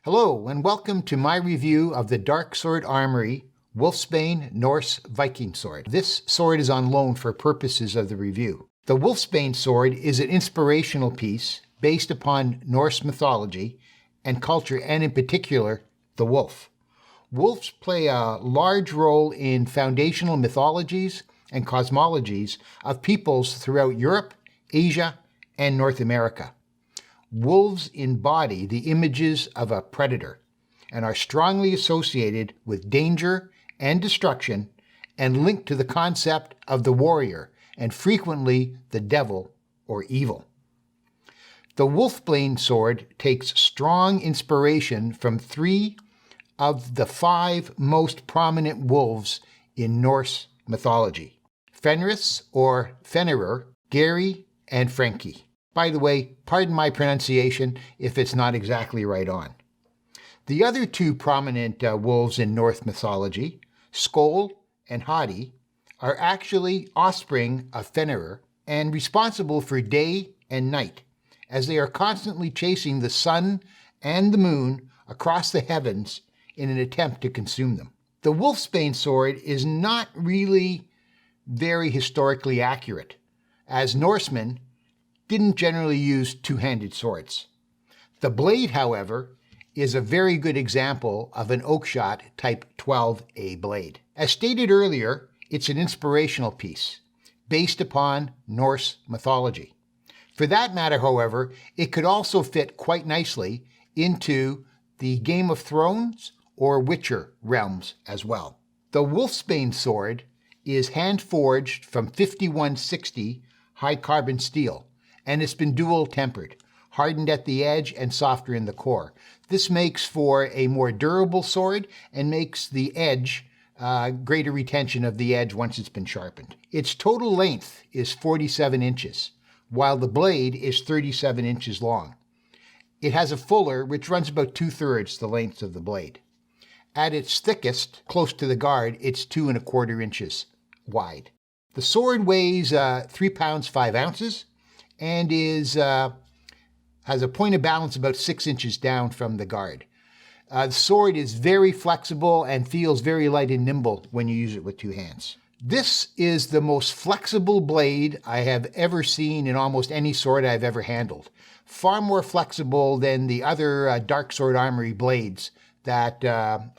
Hello, and welcome to my review of the Darksword Armory Wolfsbane Norse Viking sword. This sword is on loan for purposes of the review. The Wolfsbane sword is an inspirational piece based upon Norse mythology and culture, and in particular, the wolf. Wolves play a large role in foundational mythologies and cosmologies of peoples throughout Europe, Asia, and North America. Wolves embody the images of a predator and are strongly associated with danger and destruction and linked to the concept of the warrior and frequently the devil or evil. The Wolfsbane sword takes strong inspiration from 3 of the 5 most prominent wolves in Norse mythology: Fenris or Fenrir, Geri, and Franki. By the way, pardon my pronunciation if it's not exactly right on. The other 2 prominent wolves in Norse mythology, Skoll and Hati, are actually offspring of Fenrir and responsible for day and night, as they are constantly chasing the sun and the moon across the heavens in an attempt to consume them. The Wolfsbane sword is not really very historically accurate, as Norsemen didn't generally use two-handed swords. The blade, however, is a very good example of an oakshot type 12A blade. As stated earlier, it's an inspirational piece based upon Norse mythology. For that matter, however, it could also fit quite nicely into the Game of Thrones or Witcher realms as well. The Wolfsbane sword is hand-forged from 5160 high-carbon steel, and it's been dual-tempered, hardened at the edge and softer in the core. This makes for a more durable sword and makes the edge greater retention of the edge once it's been sharpened. Its total length is 47 inches, while the blade is 37 inches long. It has a fuller, which runs about 2/3 the length of the blade. At its thickest, close to the guard, it's 2¼ inches wide. The sword weighs 3 pounds 5 ounces and has a point of balance about 6 inches down from the guard. The sword is very flexible and feels very light and nimble when you use it with 2 hands. This is the most flexible blade I have ever seen in almost any sword I've ever handled. Far more flexible than the other Darksword Armory blades that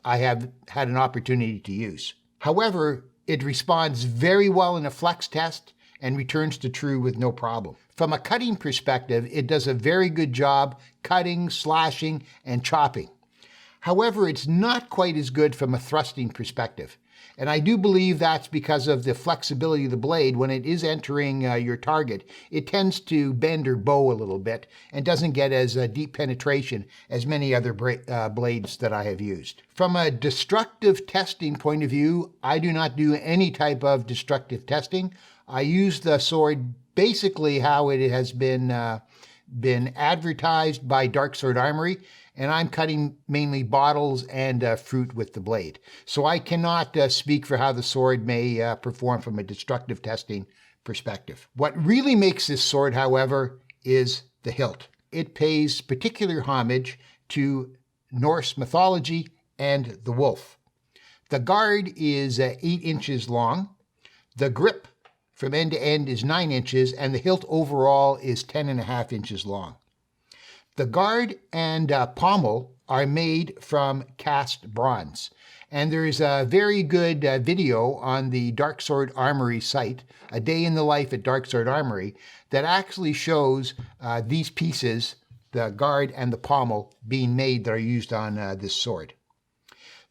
I have had an opportunity to use. However, it responds very well in a flex test and returns to true with no problem. From a cutting perspective, it does a very good job cutting, slashing, and chopping. However, it's not quite as good from a thrusting perspective. And I do believe that's because of the flexibility of the blade. When it is entering your target, it tends to bend or bow a little bit and doesn't get as deep penetration as many other blades that I have used. From a destructive testing point of view, I do not do any type of destructive testing. I use the sword basically how it has been advertised by Darksword Armory, and I'm cutting mainly bottles and fruit with the blade. So I cannot speak for how the sword may perform from a destructive testing perspective. What really makes this sword, however, is the hilt. It pays particular homage to Norse mythology and the wolf. The guard is 8 inches long. The grip from end to end is 9 inches, and the hilt overall is 10.5 inches long. The guard and pommel are made from cast bronze, and there is a very good video on the Darksword Armory site, A Day in the Life at Darksword Armory, that actually shows these pieces, the guard and the pommel, being made that are used on this sword.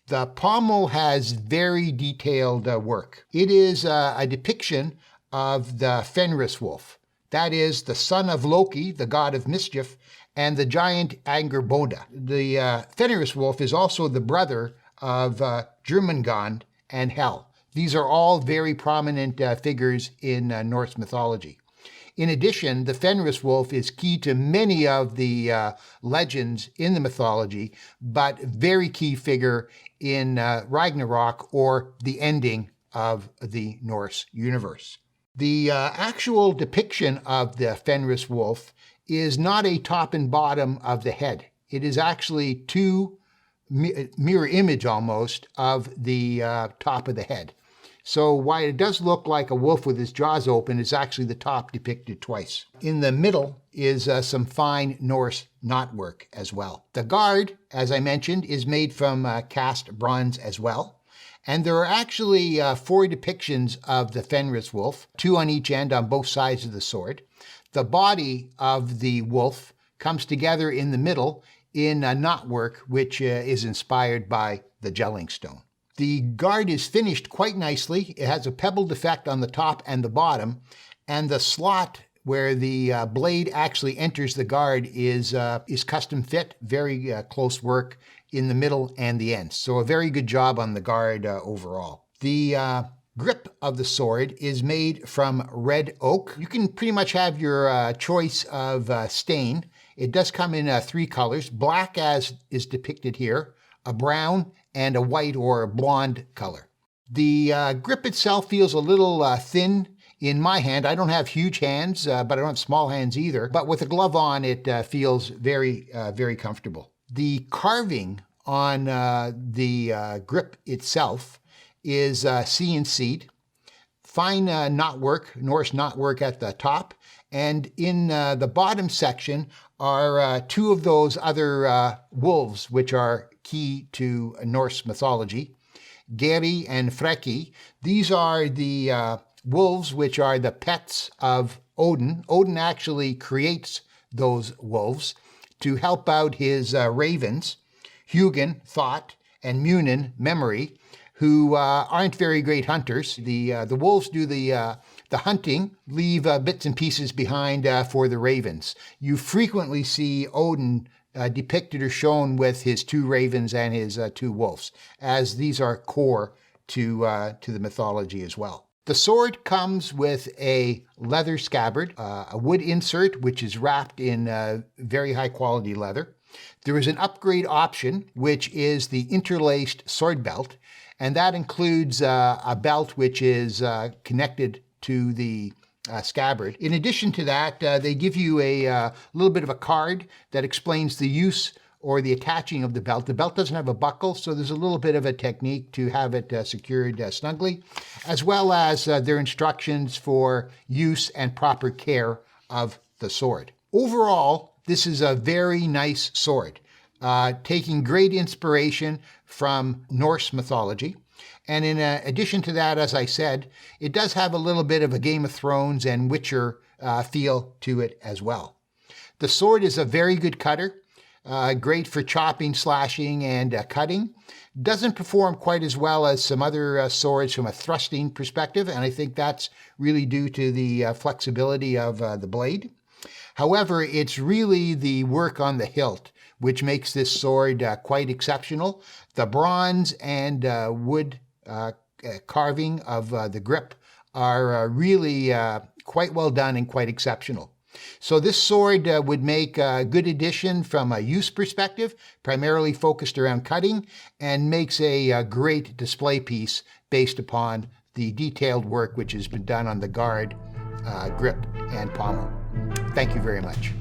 The pommel has very detailed work. It is a depiction of the Fenris wolf, that is, the son of Loki, the god of mischief, and the giant Angerboda. The Fenris wolf is also the brother of Jormungand and Hel. These are all very prominent figures in Norse mythology. In addition, the Fenris wolf is key to many of the legends in the mythology, but very key figure in Ragnarok, or the ending of the Norse universe. The actual depiction of the Fenris wolf is not a top and bottom of the head. it is actually two mirror image almost of the top of the head. So while it does look like a wolf with his jaws open, it's actually the top depicted twice. In the middle is some fine Norse knotwork as well. The guard, as I mentioned, is made from cast bronze as well. And there are actually 4 depictions of the Fenris wolf, 2 on each end on both sides of the sword. The body of the wolf comes together in the middle in knotwork, which is inspired by the gelling stone. The guard is finished quite nicely. It has a pebbled effect on the top and the bottom, and the slot where the blade actually enters the guard is custom fit, very close work in the middle and the ends. So a very good job on the guard overall. The grip of the sword is made from red oak. You can pretty much have your choice of stain. It does come in 3 colors, black as is depicted here, a brown, and a white or a blonde color. The grip itself feels a little thin in my hand. I don't have huge hands, but I don't have small hands either. But with a glove on, it feels very, very comfortable. The carving on the grip itself is CNC'd. Fine knotwork, Norse knotwork at the top. And in the bottom section are 2 of those other wolves, which are key to Norse mythology, Geri and Freki. These are the wolves which are the pets of Odin. Odin actually creates those wolves to help out his ravens, Hugin, Thought, and Munin, Memory, who aren't very great hunters. The wolves do the hunting, leave bits and pieces behind for the ravens. You frequently see Odin depicted or shown with his 2 ravens and his 2 wolves, as these are core to the mythology as well. The sword comes with a leather scabbard, a wood insert, which is wrapped in very high quality leather. There is an upgrade option, which is the interlaced sword belt, and that includes a belt which is connected to the scabbard. In addition to that, they give you a little bit of a card that explains the use or the attaching of the belt. The belt doesn't have a buckle, so there's a little bit of a technique to have it secured snugly, as well as their instructions for use and proper care of the sword. Overall, this is a very nice sword, taking great inspiration from Norse mythology. And in addition to that, as I said, it does have a little bit of a Game of Thrones and Witcher feel to it as well. The sword is a very good cutter, great for chopping, slashing, and cutting. Doesn't perform quite as well as some other swords from a thrusting perspective, and I think that's really due to the flexibility of the blade. However, it's really the work on the hilt which makes this sword quite exceptional. The bronze and wood carving of the grip are really quite well done and quite exceptional. So this sword would make a good addition from a use perspective, primarily focused around cutting, and makes a great display piece based upon the detailed work which has been done on the guard, grip, and pommel. Thank you very much.